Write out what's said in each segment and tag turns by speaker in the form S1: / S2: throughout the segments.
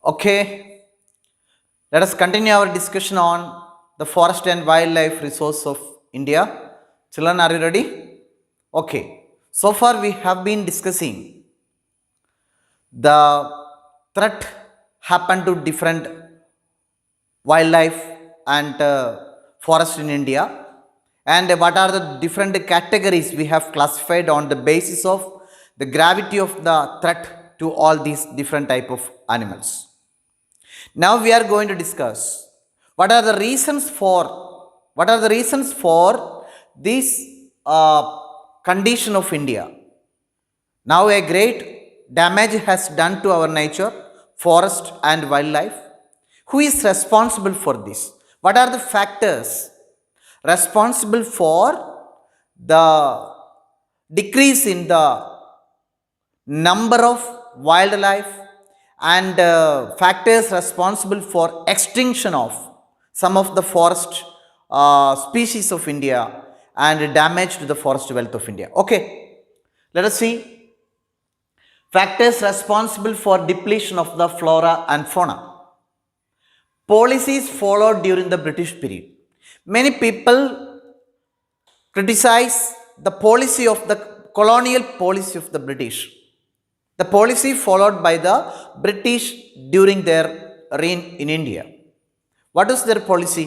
S1: Okay, let us continue our discussion on the forest and wildlife resource of India. Children, are you ready? Okay, so far we have been discussing the threat happen to different wildlife and forest in India, and what are the different categories we have classified on the basis of the gravity of the threat to all these different type of animals. Now we are going to discuss what are the reasons for this uh, condition of India. Now a great damage has done to our nature, forest and wildlife. Who is responsible for this? What are the factors responsible for the decrease in the number of wildlife and factors responsible for extinction of some of the forest species of India and damage to the forest wealth of India? Okay, let us see factors responsible for depletion of the flora and fauna. Policies followed during the British period. Many people criticize the policy of the colonial policy of the British, the policy followed by the British during their reign in India. What is their policy?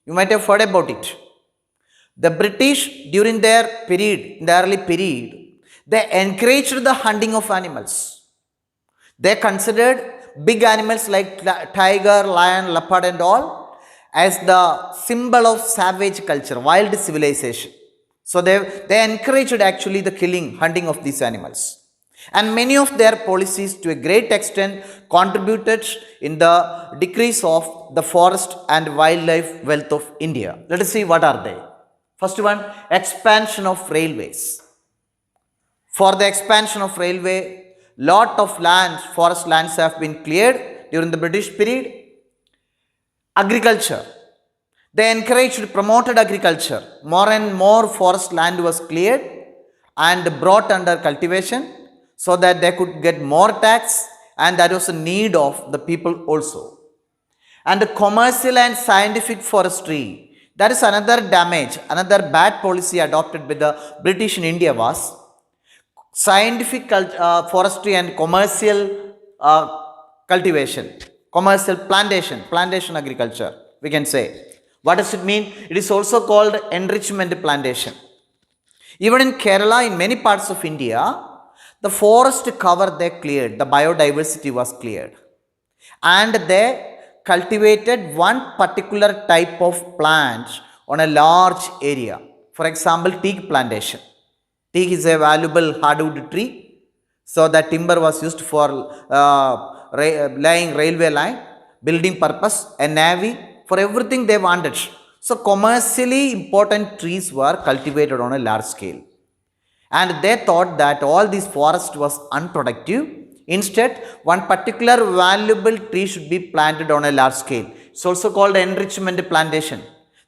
S1: You might have heard about it. The British during their period, in the early period, they encouraged the hunting of animals. They considered big animals like tiger, lion, leopard and all as the symbol of savage culture, wild civilization. So they encouraged actually the killing, hunting of these animals. And many of their policies to a great extent contributed in the decrease of the forest and wildlife wealth of India. Let us see what are they. First one, expansion of railways. For the expansion of railway, lot of lands, forest lands have been cleared during the British period. Agriculture. They encouraged, promoted agriculture. More and more forest land was cleared and brought under cultivation so that they could get more tax, and that was a need of the people also. And the commercial and scientific forestry. That is another damage, another bad policy adopted by the British in India was scientific forestry and commercial cultivation, commercial plantation agriculture, we can say. What does it mean? It is also called enrichment plantation. Even in Kerala, in many parts of India, the forest cover they cleared, the biodiversity was cleared, and they cultivated one particular type of plant on a large area. For example, teak plantation. Teak is a valuable hardwood tree, so that timber was used for laying railway line, building purpose, a navy, for everything they wanted. So commercially important trees were cultivated on a large scale. And they thought that all this forest was unproductive. Instead, one particular valuable tree should be planted on a large scale. It's also called enrichment plantation.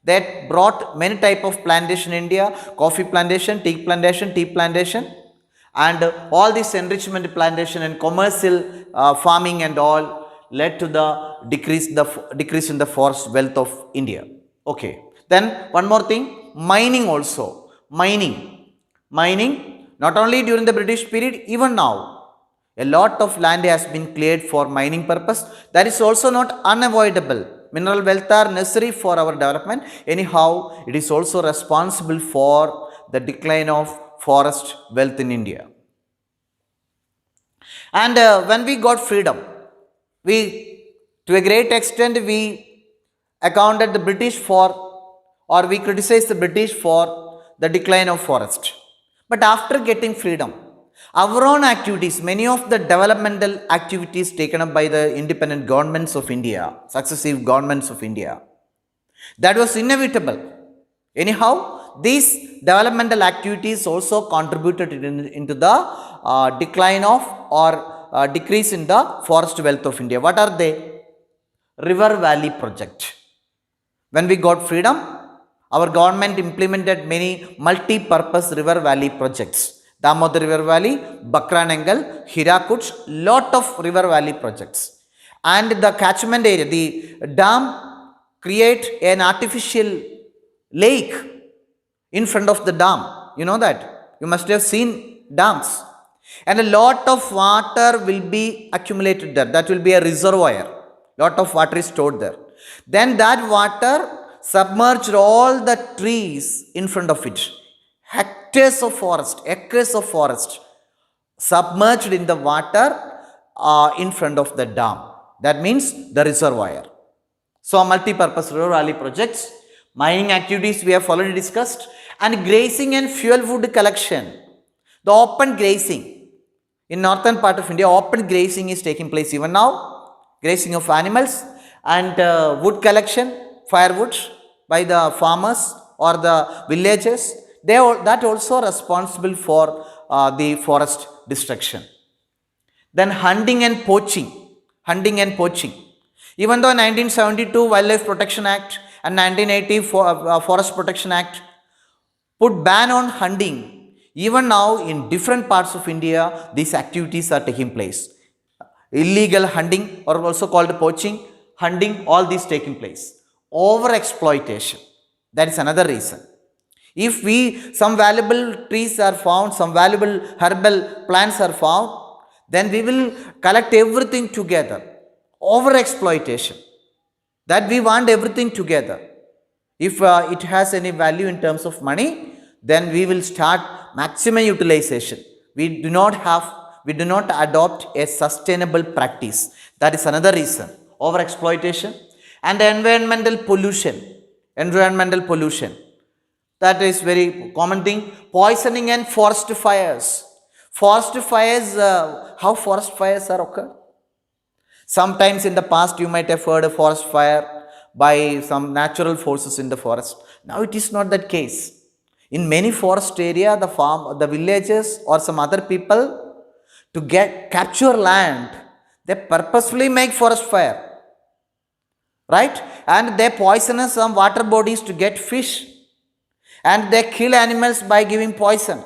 S1: They brought many type of plantation in India, coffee plantation, tea plantation, and all this enrichment plantation and commercial farming and all led to the decrease in the forest wealth of India. Okay. Then one more thing, mining also. Mining, not only during the British period, even now, a lot of land has been cleared for mining purpose. That is also not unavoidable. Mineral wealth are necessary for our development. Anyhow, it is also responsible for the decline of forest wealth in India. And when we got freedom, to a great extent, we accounted the British for, or we criticized the British for the decline of forest. But after getting freedom, our own activities, many of the developmental activities taken up by the independent governments of India, successive governments of India, that was inevitable. Anyhow, these developmental activities also contributed into the decline of or decrease in the forest wealth of India. What are they? River Valley Project. When we got freedom, our government implemented many multi-purpose river valley projects. Damodar River Valley, Bakranangal, Hirakuch, lot of river valley projects. And the catchment area, the dam create an artificial lake in front of the dam. You know that? You must have seen dams. And a lot of water will be accumulated there. That will be a reservoir. Lot of water is stored there. Then that water submerged all the trees in front of it. Hectares of forest, acres of forest submerged in the water in front of the dam. That means the reservoir. So, multi-purpose river valley projects, mining activities we have already discussed, and grazing and fuel wood collection. The open grazing. In northern part of India, open grazing is taking place even now. Grazing of animals and wood collection, firewood by the farmers or the villagers. That also responsible for the forest destruction. Then hunting and poaching. Hunting and poaching. Even though 1972 Wildlife Protection Act and 1980 Forest Protection Act put ban on hunting, even now in different parts of India, these activities are taking place. Illegal hunting, or also called poaching, hunting, all these taking place. Over exploitation. That is another reason. If some valuable trees are found, some valuable herbal plants are found, then we will collect everything together. Over exploitation. That we want everything together. If it has any value in terms of money, then we will start maximum utilization. We do not adopt a sustainable practice. That is another reason. Over exploitation and environmental pollution. Environmental pollution. That is very common thing. Poisoning and forest fires. Forest fires, how forest fires are occurred? Sometimes in the past you might have heard a forest fire by some natural forces in the forest. Now it is not that case. In many forest area, the villagers or some other people to capture land, they purposefully make forest fire. Right? And they poison some water bodies to get fish. And they kill animals by giving poison.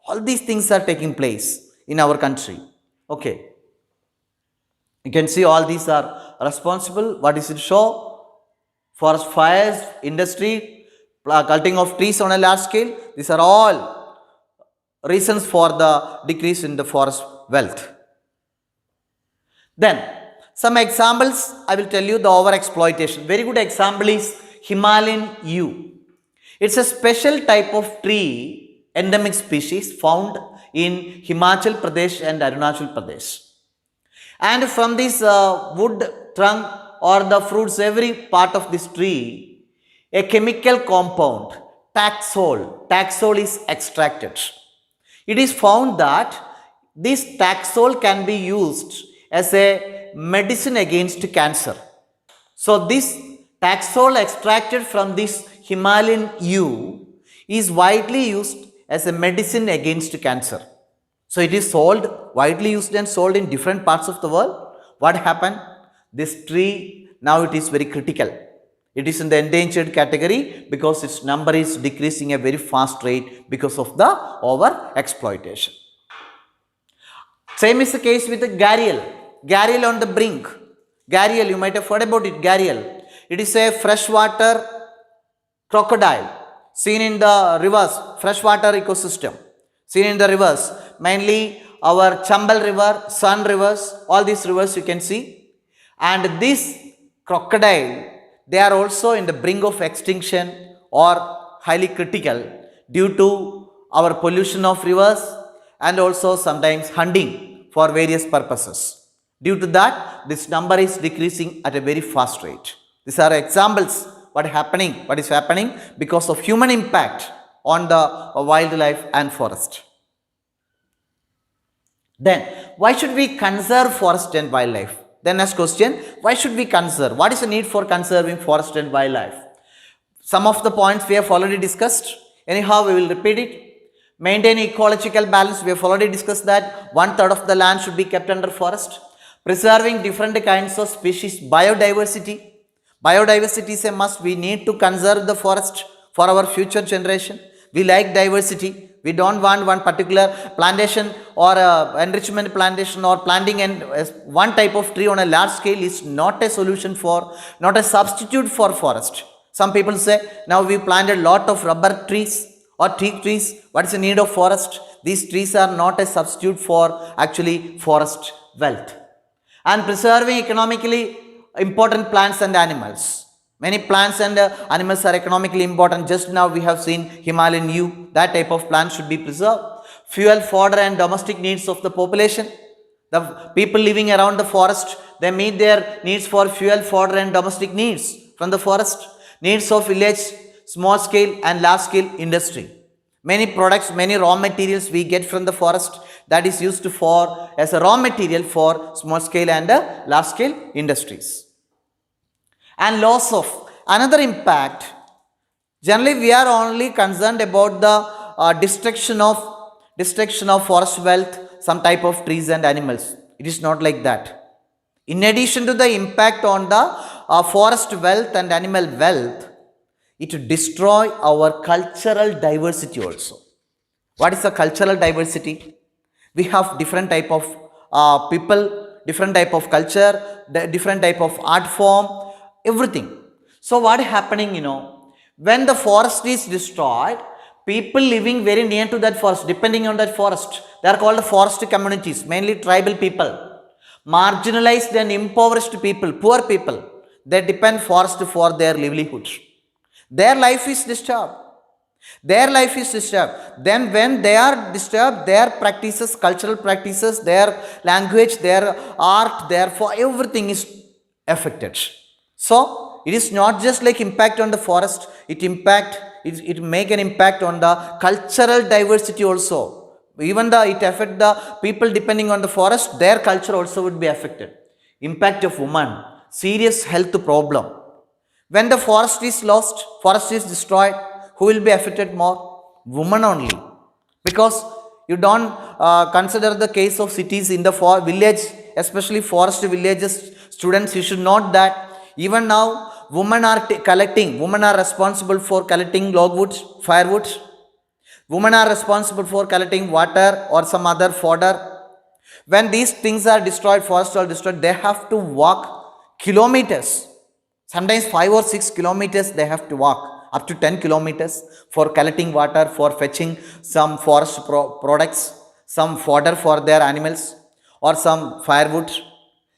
S1: All these things are taking place in our country. Okay. You can see all these are responsible. What does it show? Forest fires, industry, cutting of trees on a large scale. These are all reasons for the decrease in the forest wealth. Then, some examples I will tell you the overexploitation. Very good example is Himalayan yew. It's a special type of tree, endemic species found in Himachal Pradesh and Arunachal Pradesh. And from this wood trunk or the fruits, every part of this tree, a chemical compound, taxol is extracted. It is found that this taxol can be used as a medicine against cancer. So this taxol extracted from this Himalayan yew is widely used as a medicine against cancer. So it is widely used and sold in different parts of the world. What happened? This tree, now it is very critical. It is in the endangered category because its number is decreasing at a very fast rate because of the over exploitation. Same is the case with the gharial. Gharial on the brink. Gharial, you might have heard about it, gharial. It is a freshwater crocodile seen in the rivers, freshwater ecosystem, seen in the rivers, mainly our Chambal river, Sun rivers, all these rivers you can see. And this crocodile, they are also in the brink of extinction or highly critical due to our pollution of rivers and also sometimes hunting for various purposes. Due to that, this number is decreasing at a very fast rate. These are examples what is happening because of human impact on the wildlife and forest. Then, why should we conserve forest and wildlife? Then next question, why should we conserve? What is the need for conserving forest and wildlife? Some of the points we have already discussed. Anyhow, we will repeat it. Maintain ecological balance. We have already discussed that 1/3 of the land should be kept under forest. Preserving different kinds of species. Biodiversity. Biodiversity is a must. We need to conserve the forest for our future generation. We like diversity. We don't want one particular plantation or enrichment plantation or planting and one type of tree on a large scale is not a solution for, not a substitute for forest. Some people say, now we planted a lot of rubber trees or teak trees. What is the need of forest? These trees are not a substitute for actually forest wealth. And preserving economically important plants and animals. Many plants and animals are economically important. Just now we have seen Himalayan yew. That type of plant should be preserved. Fuel, fodder and domestic needs of the population. The people living around the forest, they meet their needs for fuel, fodder and domestic needs from the forest. Needs of village, small scale and large scale industry. Many products, many raw materials we get from the forest that is used for as a raw material for small scale and large scale industries. And loss of another impact. Generally, we are only concerned about the destruction of forest wealth, some type of trees and animals. It is not like that. In addition to the impact on the forest wealth and animal wealth, it destroy our cultural diversity also. What is the cultural diversity? We have different type of people, different type of culture, different type of art form, everything. So what is happening, when the forest is destroyed, people living very near to that forest, depending on that forest, they are called forest communities, mainly tribal people, marginalized and impoverished people, poor people, they depend forest for their livelihood. Their life is disturbed. Their life is disturbed. Then when they are disturbed, their practices, cultural practices, their language, their art, therefore everything is affected. So it is not just like impact on the forest, it make an impact on the cultural diversity also. Even it affect the people depending on the forest, their culture also would be affected. Impact of woman, serious health problem. When the forest is lost, forest is destroyed, who will be affected more? Women only. Because you don't consider the case of cities in the village, especially forest villages, students, you should note that even now women are women are responsible for collecting logwoods, firewoods. Women are responsible for collecting water or some other fodder. When these things are destroyed, forests are destroyed, they have to walk kilometers. Sometimes 5 or 6 kilometers they have to walk, up to 10 kilometers for collecting water, for fetching some forest products, some fodder for their animals or some firewood.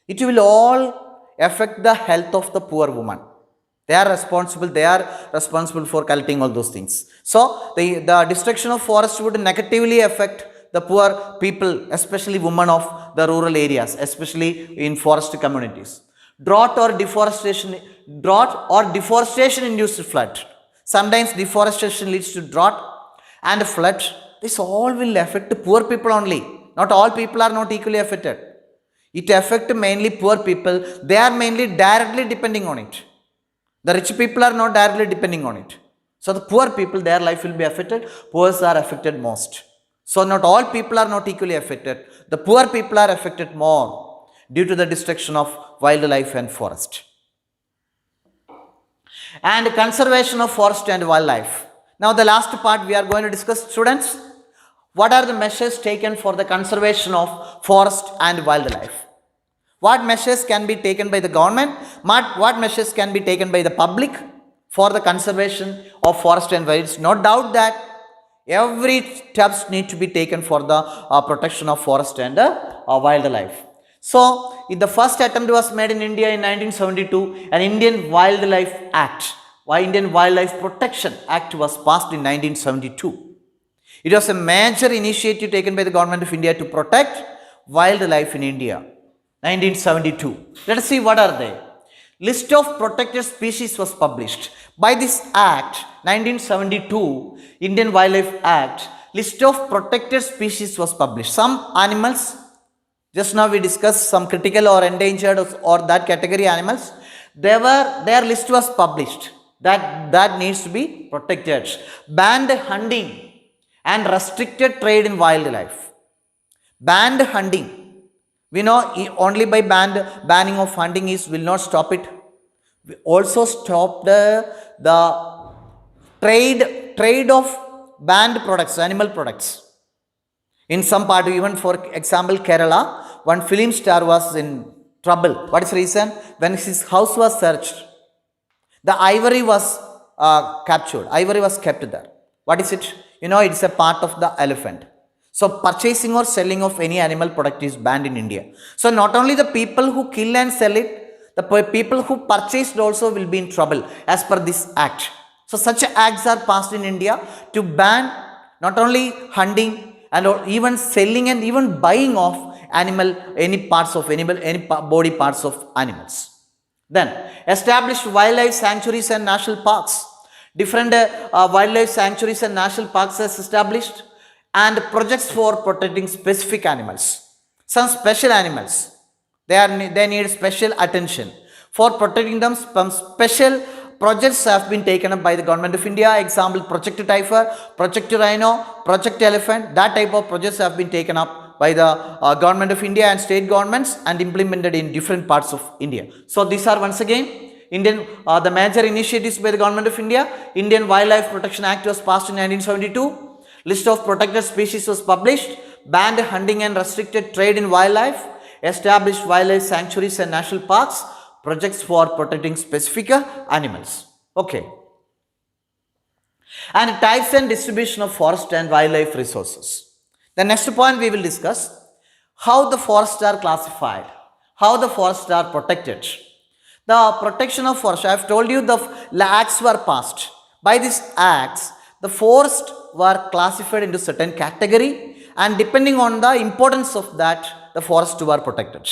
S1: It will all affect the health of the poor woman. They are responsible for collecting all those things. So the destruction of forest would negatively affect the poor people, especially women of the rural areas, especially in forest communities. Drought or deforestation induced flood. Sometimes deforestation leads to drought and flood. This all will affect the poor people only. Not all people are not equally affected. It affects mainly poor people. They are mainly directly depending on it. The rich people are not directly depending on it. So the poor people, their life will be affected. Poor are affected most. So not all people are not equally affected. The poor people are affected more due to the destruction of wildlife and forest. And conservation of forest and wildlife. Now the last part we are going to discuss, students. What are the measures taken for the conservation of forest and wildlife? What measures can be taken by the government? What measures can be taken by the public for the conservation of forest and wildlife? No doubt that every steps need to be taken for the protection of forest and wildlife. So, the first attempt was made in India in 1972, an Indian Wildlife Act. Indian Wildlife Protection Act was passed in 1972. It was a major initiative taken by the government of India to protect wildlife in India. 1972. Let us see what are they. List of protected species was published. By this act, 1972, Indian Wildlife Act, list of protected species was published. Some animals, just now we discussed some critical or endangered or that category animals, their list was published. That needs to be protected. Banned hunting and restricted trade in wildlife. Banned hunting. We know only by banning of hunting will not stop it. We also stop the trade of banned products, animal products. In some part, even for example, Kerala, one film star was in trouble. What is the reason? When his house was searched, the ivory was captured. Ivory was kept there. What is it? You know, it's a part of the elephant. So purchasing or selling of any animal product is banned in India. So not only the people who kill and sell it, the people who purchased also will be in trouble as per this act. So such acts are passed in India to ban not only hunting and even selling and even buying of animal, any parts of animal, any body parts of animals. Then established wildlife sanctuaries and national parks. Different wildlife sanctuaries and national parks are established, and projects for protecting specific animals. Some special animals, they need special attention. For protecting them, some special projects have been taken up by the government of India. Example, Project Tiger, Project Rhino, Project Elephant. That type of projects have been taken up by the government of India and state governments and implemented in different parts of India. So these are once again the major initiatives by the government of India. Indian Wildlife Protection Act was passed in 1972. List of protected species was published. Banned hunting and restricted trade in wildlife. Established wildlife sanctuaries and national parks. Projects for protecting specific animals. Okay. And types and distribution of forest and wildlife resources. The next point we will discuss how the forests are classified, how the forests are protected. The protection of forest, I have told you the acts were passed. By these acts, the forests were classified into certain category, and depending on the importance of that, the forests were protected.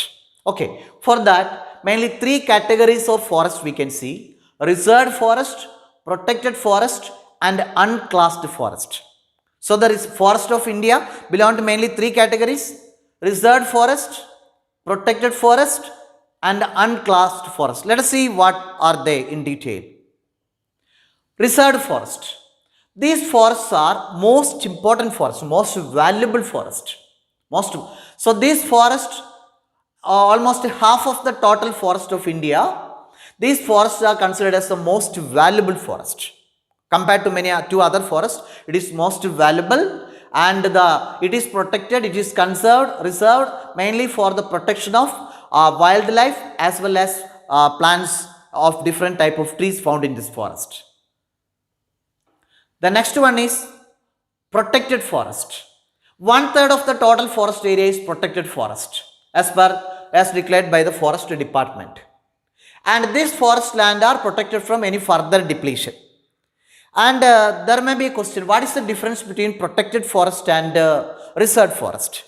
S1: Okay, for that, mainly three categories of forest we can see: reserved forest, protected forest, and unclassed forest. So there is forest of India belong to mainly three categories: reserved forest, protected forest, and unclassed forest. Let us see what are they in detail. Reserved forest. These forests are most important forests, most valuable forest. So these forests are almost half of the total forest of India. These forests are considered as the most valuable forest. Compared to many two other forests, it is most valuable, and it is protected, it is conserved, reserved mainly for the protection of wildlife as well as plants of different type of trees found in this forest. The next one is protected forest. 1/3 of the total forest area is protected forest as declared by the forest department, and this forest land are protected from any further depletion. And there may be a question, what is the difference between protected forest and reserved forest?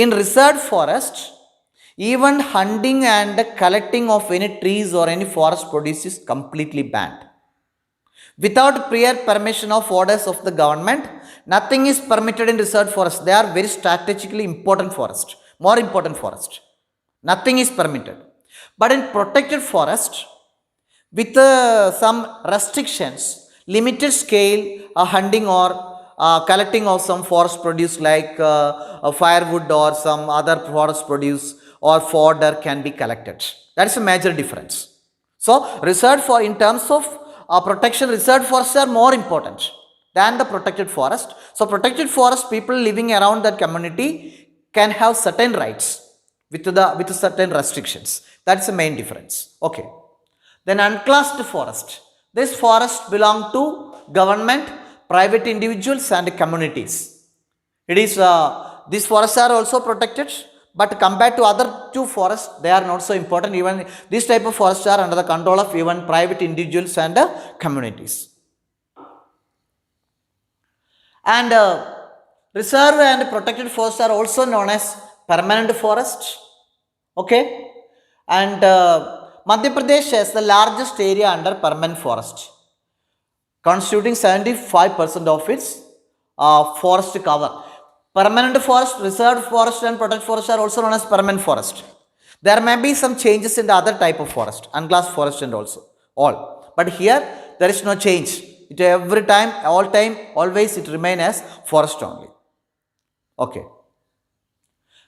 S1: In reserved forest, even hunting and collecting of any trees or any forest produce is completely banned. Without prior permission of orders of the government, nothing is permitted in reserved forest. They are very strategically important forest, more important forest. Nothing is permitted. But in protected forest, with some restrictions, limited scale hunting or collecting of some forest produce like firewood or some other forest produce or fodder can be collected. That is a major difference. So reserved for, in terms of protection, reserved forests are more important than the protected forest. So protected forest, people living around that community can have certain rights with certain restrictions. That's the main difference. Okay. Then unclassed forest. This forest belong to government, private individuals and communities. It is these forests are also protected, but compared to other two forests, they are not so important. Even this type of forests are under the control of even private individuals and communities. And reserved and protected forests are also known as permanent forests. Okay, and Madhya Pradesh has the largest area under permanent forest, constituting 75% of its forest cover. Permanent forest, reserved forest and protected forest are also known as permanent forest. There may be some changes in the other type of forest, unclassed forest and also all. But here there is no change. It every time, always it remain as forest only. Okay.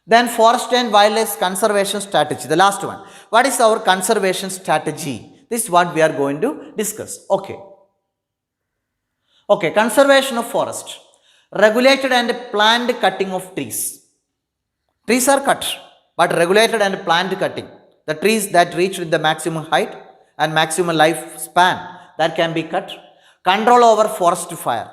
S1: Then forest and wildlife conservation strategy, the last one. What is our conservation strategy? This is what we are going to discuss. Okay. Okay, conservation of forest. Regulated and planned cutting of trees. Trees are cut, but regulated and planned cutting. The trees that reach the maximum height and maximum lifespan that can be cut. Control over forest fire.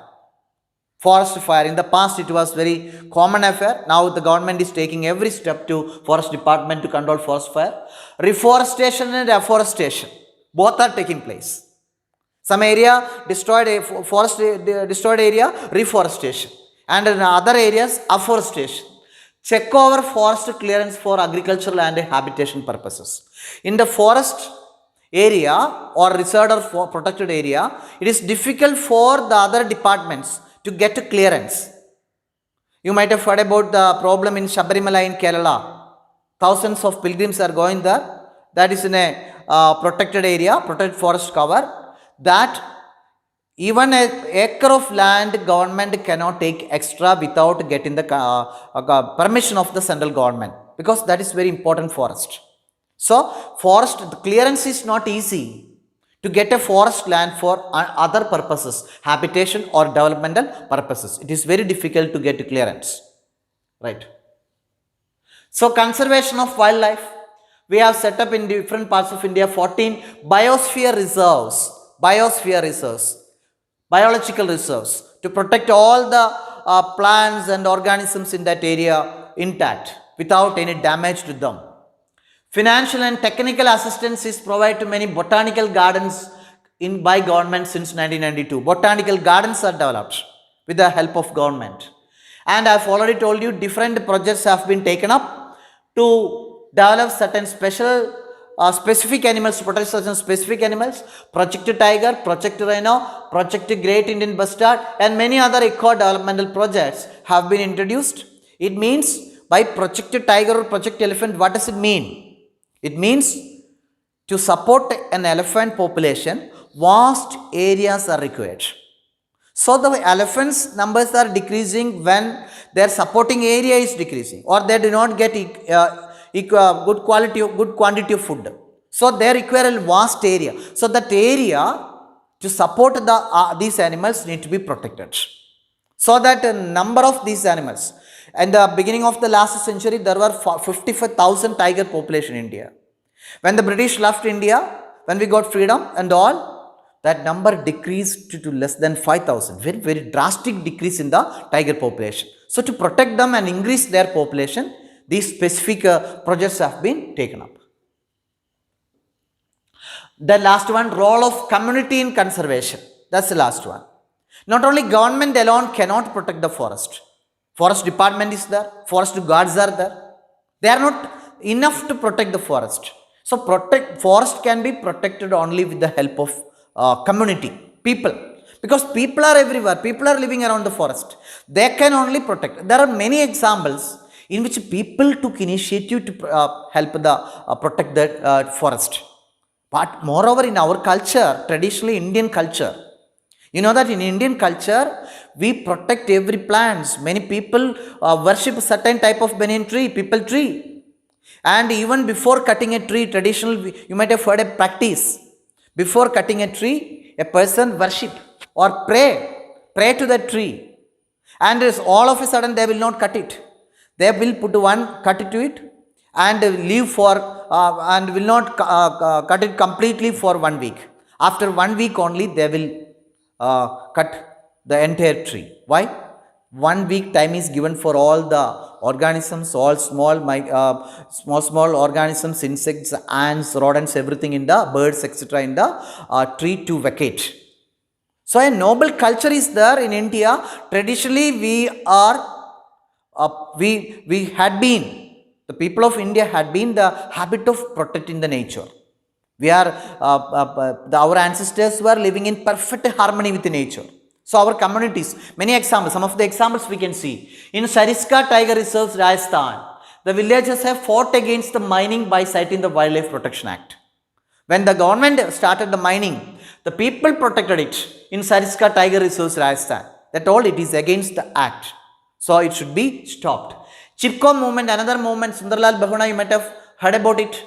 S1: Forest fire, in the past it was very common affair. Now the government is taking every step to forest department to control forest fire. Reforestation and afforestation, both are taking place. Some area destroyed, forest destroyed area, reforestation, and in other areas afforestation. Check over forest clearance for agricultural and habitation purposes. In the forest area or reserved or for protected area, it is difficult for the other departments to get a clearance. You might have heard about the problem in Shabarimala in Kerala. Thousands of pilgrims are going there. That is in a protected area, protected forest cover. That even an acre of land government cannot take extra without getting the permission of the central government, because that is very important forest. So forest clearance is not easy. To get a forest land for other purposes, habitation or developmental purposes, it is very difficult to get clearance, right? So conservation of wildlife, we have set up in different parts of India 14 biosphere reserves, biological reserves, to protect all the plants and organisms in that area intact without any damage to them. Financial and technical assistance is provided to many botanical gardens by government since 1992. Botanical gardens are developed with the help of government. And I have already told you different projects have been taken up to develop certain specific animals, to protect certain specific animals. Project Tiger, Project Rhino, Project Great Indian Bustard, and many other eco-developmental projects have been introduced. It means by Project Tiger or Project Elephant, what does it mean? It means to support an elephant population, vast areas are required. So the elephants numbers are decreasing when their supporting area is decreasing, or they do not get good quantity of food. So they require a vast area. So that area to support these animals need to be protected. So that a number of these animals, in the beginning of the last century, there were 55,000 tiger population in India. When the British left India, when we got freedom and all, that number decreased to less than 5,000. Very, very drastic decrease in the tiger population. So to protect them and increase their population, these specific projects have been taken up. The last one, role of community in conservation. That's the last one. Not only government alone cannot protect the forest. Forest department is there, forest guards are there. They are not enough to protect the forest. So forest can be protected only with the help of community, people. Because people are everywhere, people are living around the forest. They can only protect. There are many examples in which people took initiative to help protect the forest. But moreover, in our culture, traditionally Indian culture, you know that in Indian culture, we protect every plants. Many people worship a certain type of banyan tree, people tree. And even before cutting a tree, traditionally, you might have heard a practice. Before cutting a tree, a person worship or pray to that tree. And all of a sudden, they will not cut it. They will put one cut to it and leave for, and will not cut it completely for 1 week. After 1 week only, they will cut the entire tree. Why? 1 week time is given for all the organisms, all small organisms, insects, ants, rodents, everything in the birds, etc. in the tree to vacate. So a noble culture is there in India. Traditionally, we had been, the people of India had been the habit of protecting the nature. We are, our ancestors were living in perfect harmony with nature. So our communities, many examples, some of the examples we can see. In Sariska Tiger Reserve, Rajasthan, the villagers have fought against the mining by citing the Wildlife Protection Act. When the government started the mining, the people protected it in Sariska Tiger Reserve, Rajasthan. That all it is against the act. So it should be stopped. Chipko movement, another movement, Sundarlal Bahuna, you might have heard about it.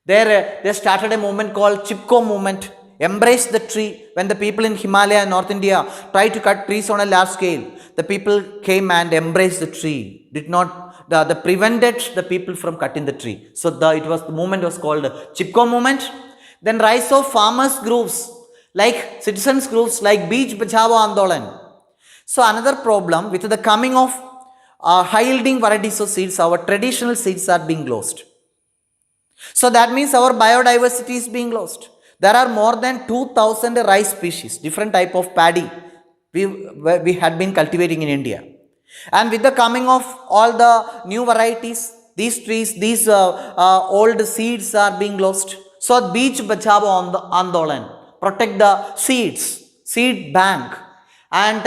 S1: They started a movement called Chipko movement embrace the tree. When the people in Himalaya and North India tried to cut trees on a large scale, the people came and embraced the tree, did not the prevented the people from cutting the tree. So the movement was called Chipko movement. Then rise of farmers groups like citizens groups like Beach Bachao Andolan. So another problem with the coming of high yielding varieties of seeds, our traditional seeds are being lost. So that means our biodiversity is being lost. There are more than 2000 rice species, different type of paddy we had been cultivating in India. And with the coming of all the new varieties, these trees, these old seeds are being lost. So Beach Bachao Andolan, protect the seeds, seed bank, and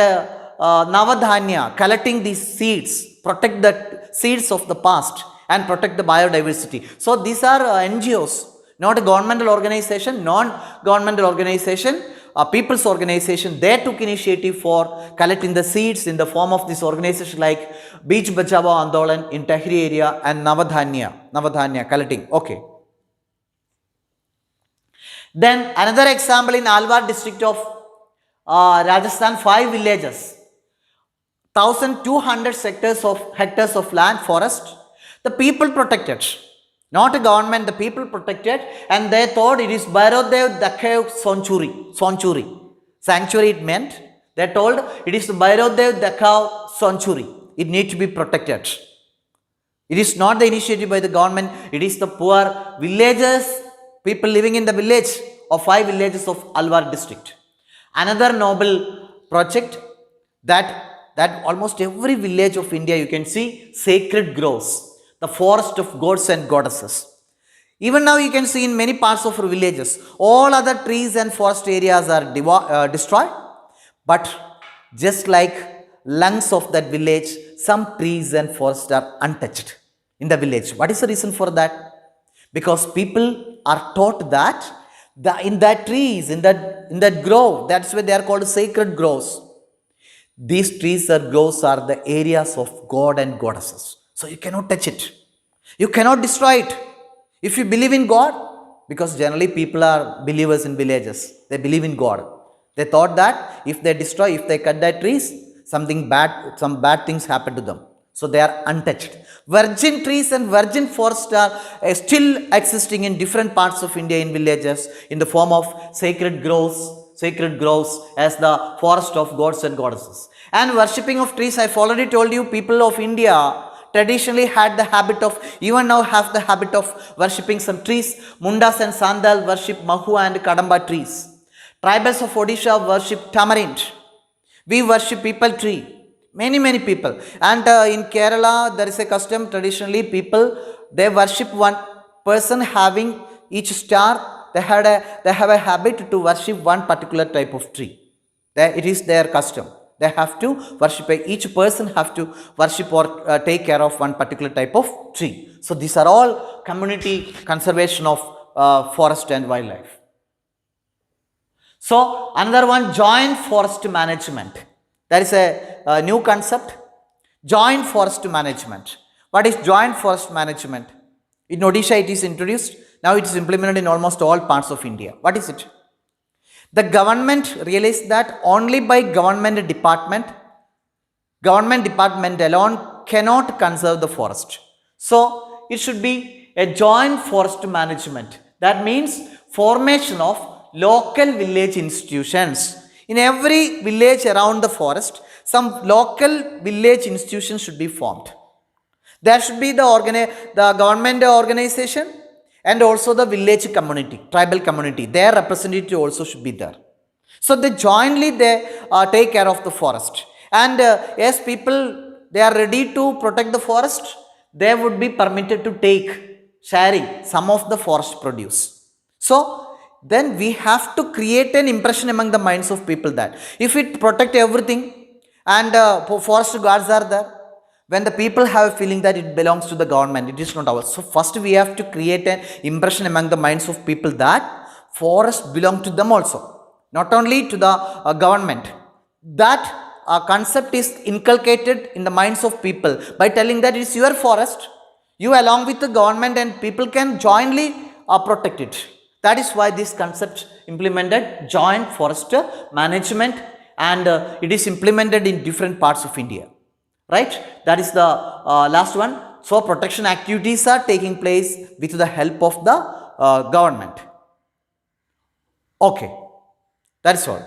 S1: Navadhanya, collecting these seeds, protect the seeds of the past and protect the biodiversity. So these are NGOs, not a governmental organization, non-governmental organization, a people's organization. They took initiative for collecting the seeds in the form of this organization like Beach Bachao Andolan in Tehri area and Navadhanya collecting. Okay. Then another example in Alwar district of Rajasthan, 5 villages, 1200 hectares of land forest, the people protected, not a government, the people protected, and they thought it is Bhairavdev Dakhev Sanctuary. Sanctuary it meant. They told it is Bhairavdev Dakhev Sanctuary. It needs to be protected. It is not the initiative by the government, it is the poor villagers, people living in the village of 5 villages of Alwar district. Another noble project that almost every village of India you can see sacred groves, the forest of gods and goddesses. Even now you can see in many parts of our villages, all other trees and forest areas are destroyed, but just like lungs of that village, some trees and forests are untouched in the village. What is the reason for that? Because people are taught that in that trees, in that grove, that's why they are called sacred groves. These trees or groves are the areas of God and goddesses. So you cannot touch it. You cannot destroy it. If you believe in God, because generally people are believers in villages, they believe in God. They thought that if they destroy, if they cut their trees, some bad things happen to them. So they are untouched. Virgin trees and virgin forests are still existing in different parts of India in villages in the form of sacred groves as the forest of gods and goddesses. And worshipping of trees, I've already told you, people of India traditionally had the habit of, even now have the habit of worshipping some trees. Mundas and Sandal worship Mahu and Kadamba trees. Tribals of Odisha worship tamarind. We worship people tree. Many people. And in Kerala there is a custom, traditionally people, they worship one person having each star. They have a habit to worship one particular type of tree. It is their custom. They have to worship, each person have to worship or take care of one particular type of tree. So these are all community conservation of forest and wildlife. So another one, joint forest management. There is a new concept, joint forest management. What is joint forest management? In Odisha it is introduced. Now it is implemented in almost all parts of India. What is it? The government realized that only by government department alone cannot conserve the forest. So it should be a joint forest management. That means formation of local village institutions. In every village around the forest, some local village institutions should be formed. There should be the government organization and also the village community, tribal community. Their representative also should be there. So they jointly take care of the forest. And as people, they are ready to protect the forest, they would be permitted to take sharing some of the forest produce. So then we have to create an impression among the minds of people that if it protect everything and forest guards are there, when the people have a feeling that it belongs to the government, it is not ours. So first we have to create an impression among the minds of people that forests belong to them also, not only to the government. That concept is inculcated in the minds of people by telling that it is your forest, you along with the government and people can jointly protect it. That is why this concept implemented joint forest management, and it is implemented in different parts of India, right? That is the last one. So protection activities are taking place with the help of the government. Okay, that is all.